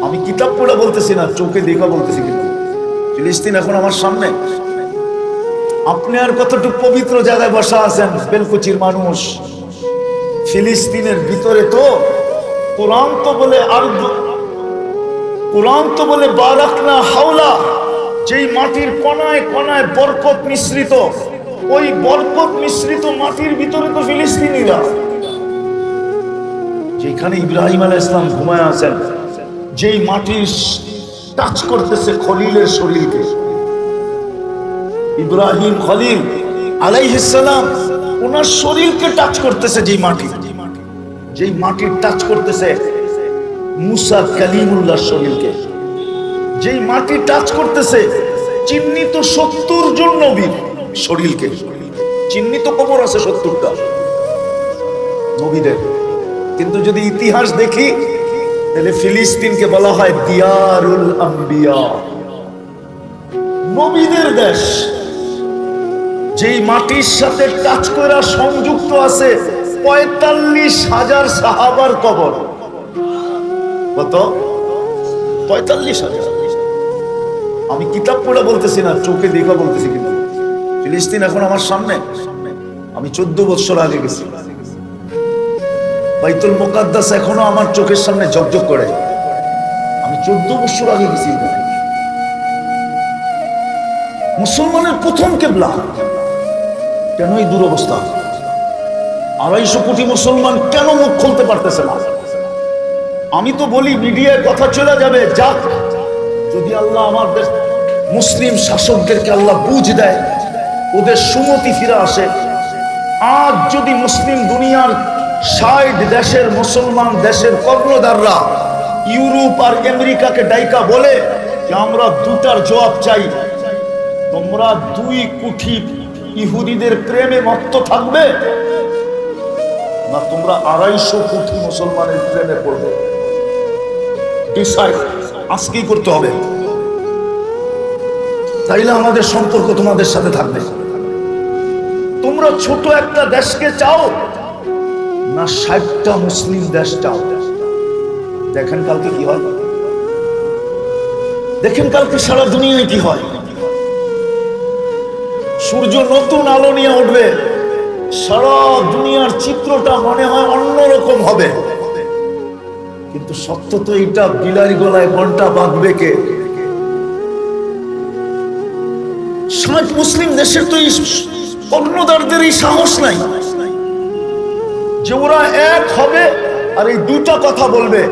আমি কিতাব পড়ে বলতেছি না, চোখে দেখা বলতেছি। কিন্তু ফিলিস্তিন এখন আমার সামনে। আপনি আর কতটুকু পবিত্র জায়গায় বসা আছেন, বেলকুচির মানুষ। ফিলিস্তিনের ভিতরে তো কোরআন তো বলে, আর কোরআন তো বলে বারাকনা হাওলা, যেই মাটির কণায় কণায় বরকত মিশ্রিত, ওই বরকত মিশ্রিত মাটির ভিতরে তো ফিলিস্তিনিরা। যেখানে ইব্রাহিম আলাইহিস সালাম ঘুমায় আছেন, যেই মাটির টাচ করতেছে খলিলের শরীরকে, ইব্রাহিম খলিল আলাইহিস সালাম ওনার শরীরকে টাচ করতেছে, যেই মাটির টাচ করতেছে মুসা কালিমুল্লাহর শরীরকে, যেই মাটি টাচ করতেছে চিহ্নিত 70 জন নবীর শরীরকে। চিহ্নিত কবর আছে 70টা নবীদের। কিন্তু যদি ইতিহাস দেখি, তাহলে ফিলিস্তিনকে বলা হয় দিয়ারুল আম্বিয়া, নবীদের দেশ। যেই মাটির সাথে টাচ করা সংযুক্ত আছে 45,000 সাহাবার কবর। কত? 45,000। আমি কিতাব পড়ে বলতেছি না, চোখে দেখা বলতেছি। কিন্তু ফিলিস্তিন এখন আমার সামনে। আমি 14 বছর আগে গেছি। বাইতুল মুকাদ্দাস এখনো আমার চোখের সামনে ঝকঝক করে। আমি 14 বছর আগে গেছি। মুসলমানের প্রথম কিবলা, কেন এই দুরবস্থা? 250 কোটি মুসলমান কেন মুখ খুলতে পারতেছে না? আমি তো বলি মিডিয়ায় কথা চলে যাবে, যাক, যদি আল্লাহ আমাদের মুসলিম শাসকদেরকে আল্লাহ বুঝ দেয়, ওদের সুমতি ফিরে আসে। আজ যদি মুসলিম দুনিয়ার 60 দেশের মুসলমান দেশের কর্ণধাররা ইউরোপ আর আমেরিকাকে ডাইকা বলে যে আমরা দুটার জবাব চাই, তোমরা 2 কোটি ইহুদিদের প্রেমে মত্ত থাকবে না তোমরা 250 কোটি মুসলমানের প্রেমে পড়বে? ডিসাইড আজকেই করতে হবে। তাইলে আমাদের সম্পর্ক তোমাদের সাথে থাকবে। তোমরা ছোট একটা দেশকে চাও না 60টা মুসলিম দেশ চাও? দেখেন কালকে কি হয়, দেখেন কালকে সারা দুনিয়ায় কি হয়। সূর্য নতুন আলো নিয়ে উঠবে, সারা দুনিয়ার চিত্রটা মনে হয় অন্যরকম হবে। কিন্তু সত্য তো এটা, বিলারি গলায় ঘন্টা বাঁধবে কে? 60 মুসলিম দেশের তো কর্ণধারদের এই সাহস নাই যে ওরা এক হবে আর এই দুটা কথা বলবে।